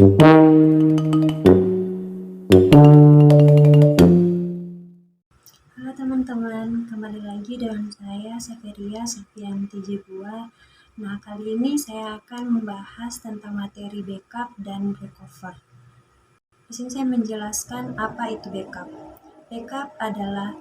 Halo teman-teman, kembali lagi dengan saya Saveria Septianti Jibua. Nah, kali ini saya akan membahas tentang materi backup dan recover. Di sini saya menjelaskan apa itu backup. Backup adalah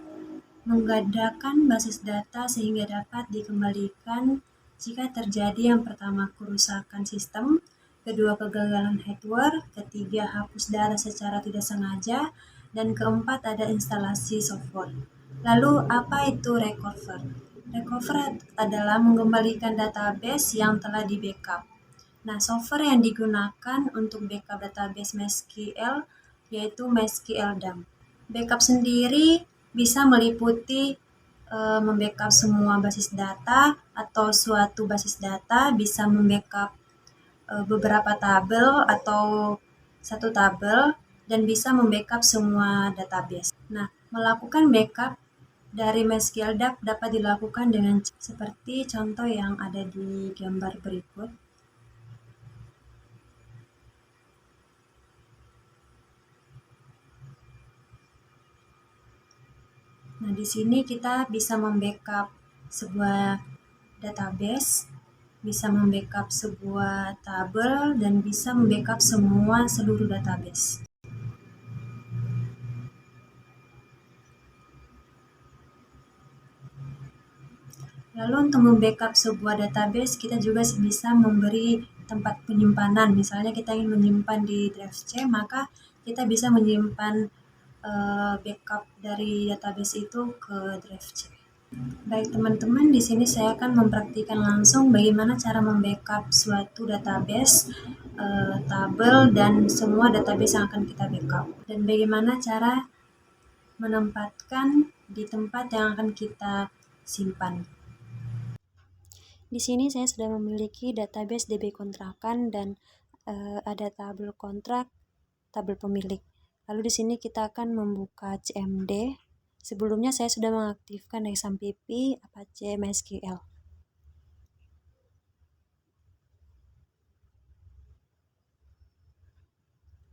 menggandakan basis data sehingga dapat dikembalikan jika terjadi yang pertama kerusakan sistem, kedua kegagalan hardware, ketiga hapus data secara tidak sengaja, dan keempat ada instalasi software. Lalu apa itu recover? Recover adalah mengembalikan database yang telah di backup. Nah, software yang digunakan untuk backup database MySQL yaitu MySQL Dump. Backup sendiri bisa meliputi membackup semua basis data atau suatu basis data, bisa membackup beberapa tabel atau satu tabel, dan bisa membackup semua database. Nah, melakukan backup dari MySQL Dump dapat dilakukan dengan seperti contoh yang ada di gambar berikut. Nah, di sini kita bisa membackup sebuah database, bisa membackup sebuah tabel, dan bisa membackup semua seluruh database. Lalu untuk membackup sebuah database, kita juga bisa memberi tempat penyimpanan. Misalnya kita ingin menyimpan di drive C, maka kita bisa menyimpan backup dari database itu ke drive C. Baik teman-teman, di sini saya akan mempraktikkan langsung bagaimana cara membackup suatu database, tabel, dan semua database yang akan kita backup. Dan bagaimana cara menempatkan di tempat yang akan kita simpan. Di sini saya sudah memiliki database DB kontrakan dan ada tabel kontrak, tabel pemilik. Lalu di sini kita akan membuka CMD. Sebelumnya saya sudah mengaktifkan XAMPP, Apache MySQL.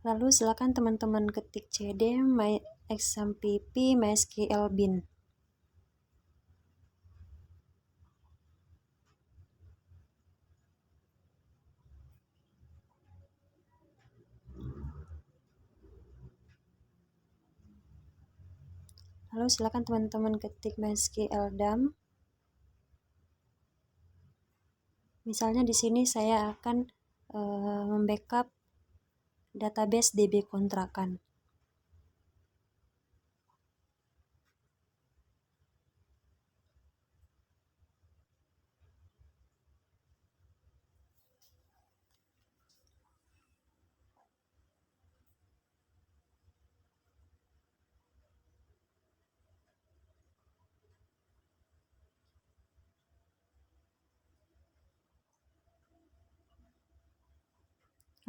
Lalu silakan teman-teman ketik cd XAMPP MySQL bin. Lalu silakan teman-teman ketik MySQL dump. Misalnya di sini saya akan membackup database DB kontrakan.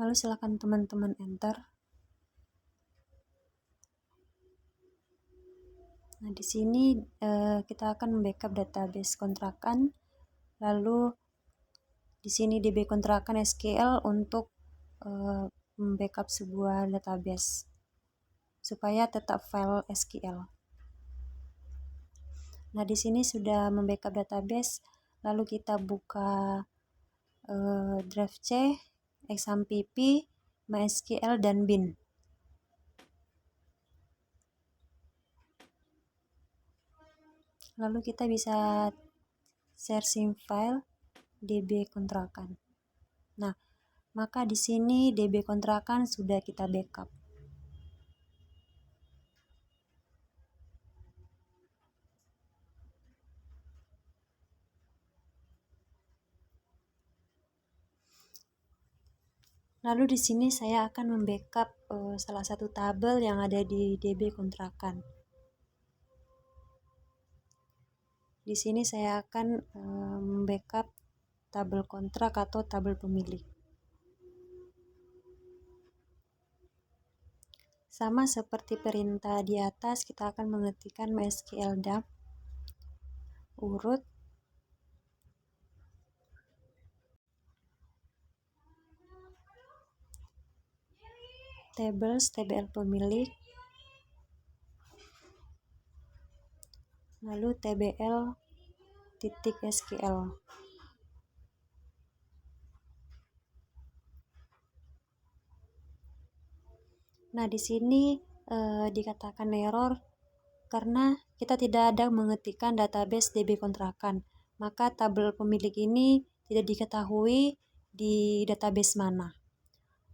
Lalu silakan teman-teman enter. Nah, di sini kita akan membackup database kontrakan. Lalu di sini DB kontrakan SQL untuk membackup sebuah database supaya tetap file SQL. Nah, di sini sudah membackup database. Lalu kita buka drive C, XAMPP, MySQL, dan bin. Lalu kita bisa searching file DB kontrakan. Nah, maka di sini DB kontrakan sudah kita backup. Lalu di sini saya akan membackup salah satu tabel yang ada di DB kontrakan. Di sini saya akan membackup tabel kontrak atau tabel pemilik. Sama seperti perintah di atas, kita akan mengetikkan MySQL dump urut tables tbl pemilik, lalu tbl.sql. Nah, di sini dikatakan error karena kita tidak ada mengetikkan database DB kontrakan. Maka tabel pemilik ini tidak diketahui di database mana.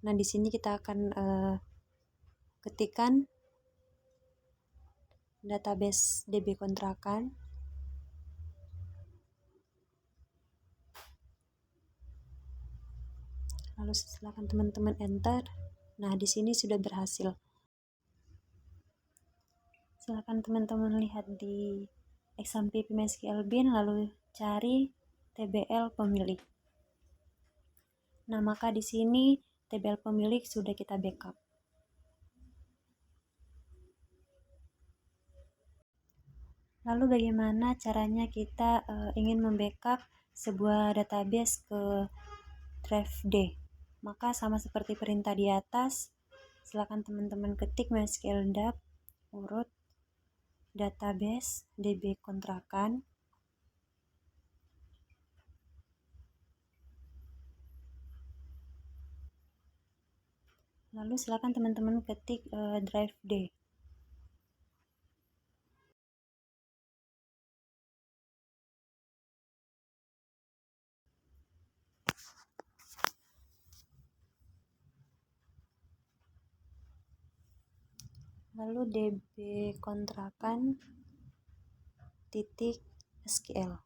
Nah, di sini kita akan ketikkan database DB kontrakan. Lalu silakan teman-teman enter. Nah, di sini sudah berhasil. Silakan teman-teman lihat di XAMPP MySQL bin, lalu cari tbl pemilik. Nah, maka di sini tbl pemilik sudah kita backup. Lalu bagaimana caranya kita ingin membackup sebuah database ke drive D? Maka sama seperti perintah di atas, silakan teman-teman ketik MySQL DAP urut database DB kontrakan. Lalu silakan teman-teman ketik drive D. Lalu db kontrakan titik SQL.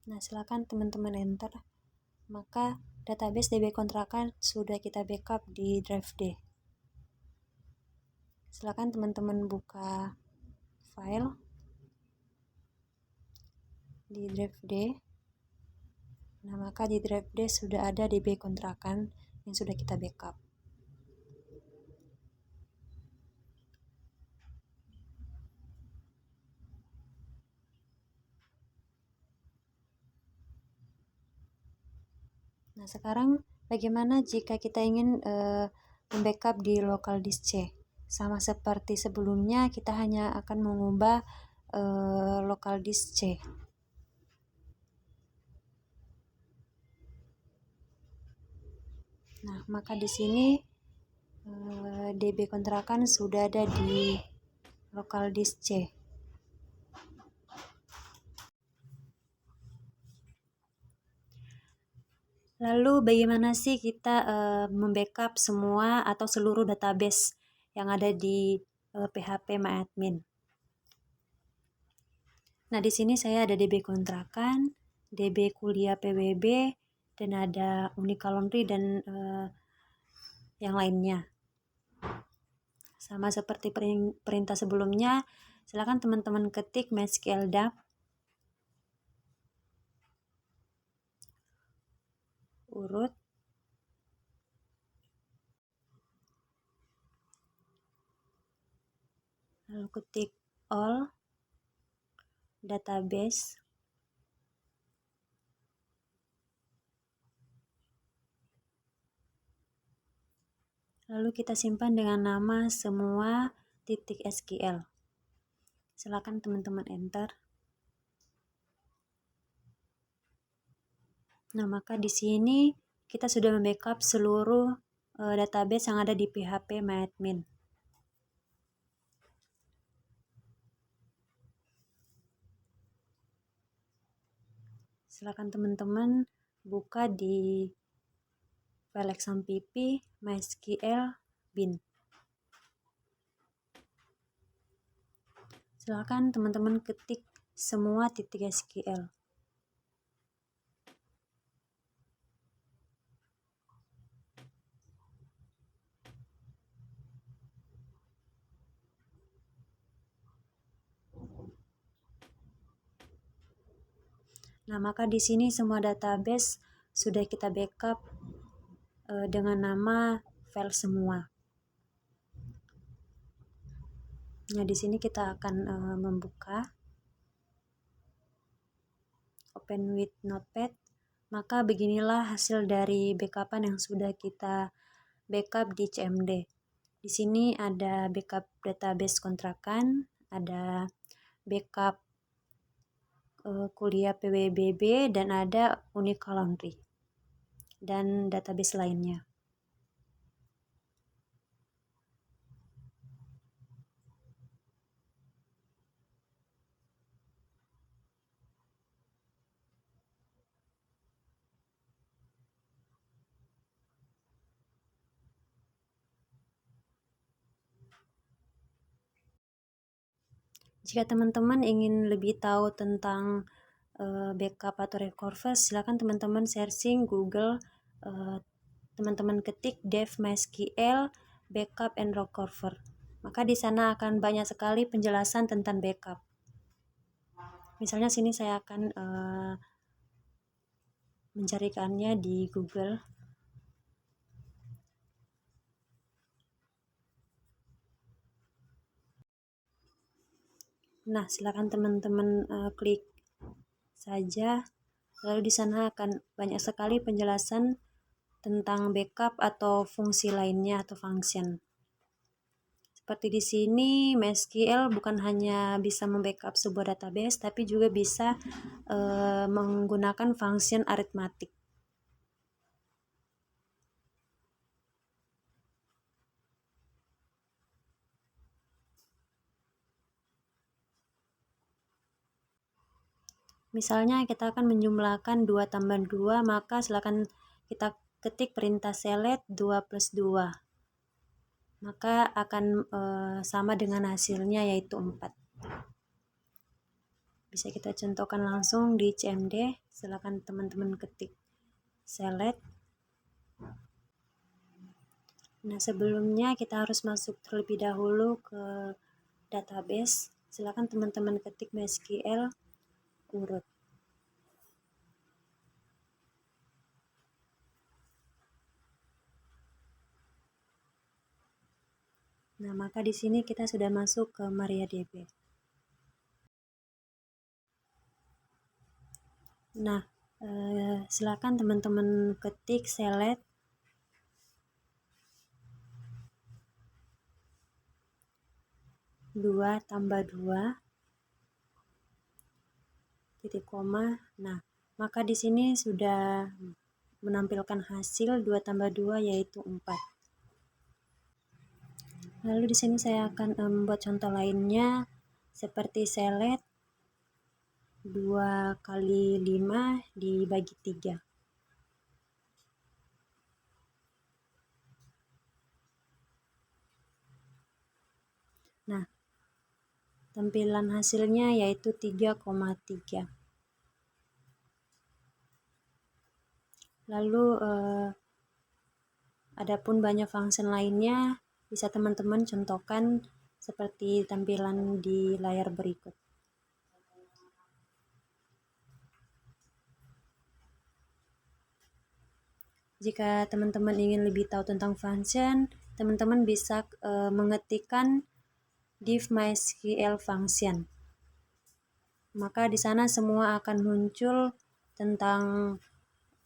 Nah, silakan teman-teman enter. Maka database DB kontrakan sudah kita backup di drive D. Silakan teman-teman buka file di drive D. Nah, maka di drive D sudah ada DB kontrakan yang sudah kita backup. Nah, sekarang bagaimana jika kita ingin membackup di local disk C? Sama seperti sebelumnya, kita hanya akan mengubah local disk C. Nah, maka di sini DB kontrakan sudah ada di local disk C. Lalu bagaimana sih kita membackup semua atau seluruh database yang ada di PHP MyAdmin? Nah, di sini saya ada DB kontrakan, DB kuliah PBB, dan ada Unika Laundry dan yang lainnya. Sama seperti perintah sebelumnya, silakan teman-teman ketik MySQL DAP urut lalu ketik all database, lalu kita simpan dengan nama semua titik SQL. Silakan teman-teman enter. Nah, maka di sini kita sudah membackup seluruh database yang ada di PHP MyAdmin. Silakan teman-teman buka di file XAMPP MySQL bin. Silakan teman-teman ketik semua titik SQL. Nah, maka di sini semua database sudah kita backup dengan nama file semua. Nah, di sini kita akan membuka open with notepad, Maka beginilah hasil dari backupan yang sudah kita backup di CMD. Di sini ada backup database kontrakan, ada backup kuliah PWBB, dan ada Unika Laundry dan database lainnya. Jika teman-teman ingin lebih tahu tentang backup atau recover, silakan teman-teman searching Google, teman-teman ketik dev MySQL backup and recover. Maka di sana akan banyak sekali penjelasan tentang backup. Misalnya sini saya akan mencarikannya di Google. Nah, silakan teman-teman klik saja. Lalu di sana akan banyak sekali penjelasan tentang backup atau fungsi lainnya atau function. Seperti di sini, MySQL bukan hanya bisa membackup sebuah database, tapi juga bisa menggunakan function aritmatik. Misalnya kita akan menjumlahkan 2 tambah 2, maka silakan kita ketik perintah select 2 plus 2. Maka akan sama dengan hasilnya, yaitu 4. Bisa kita contohkan langsung di CMD. Silakan teman-teman ketik select. Nah, sebelumnya kita harus masuk terlebih dahulu ke database. Silakan teman-teman ketik MySQL urut. Nah, maka di sini kita sudah masuk ke MariaDB. Nah, silakan teman-teman ketik select dua tambah 2 titik koma. Nah, maka di sini sudah menampilkan hasil 2 tambah 2 yaitu 4. Lalu di sini saya akan membuat contoh lainnya seperti select 2 kali 5 dibagi 3. Nah, tampilan hasilnya yaitu 3,3. Lalu adapun banyak function lainnya bisa teman-teman contohkan seperti tampilan di layar berikut. Jika teman-teman ingin lebih tahu tentang function, teman-teman bisa mengetikkan div MySQL function. Maka di sana semua akan muncul tentang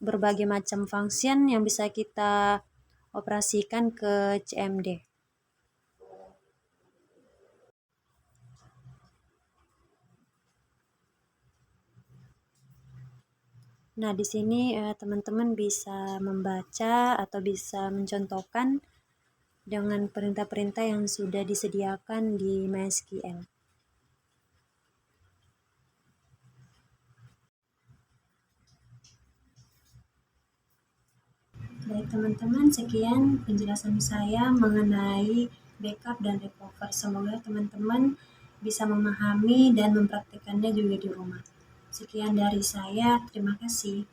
berbagai macam function yang bisa kita operasikan ke CMD. Nah, di sini teman-teman bisa membaca atau bisa mencontohkan dengan perintah-perintah yang sudah disediakan di MySQL. Baik teman-teman, sekian penjelasan saya mengenai backup dan recover. Semoga teman-teman bisa memahami dan mempraktikkannya juga di rumah. Sekian dari saya, terima kasih.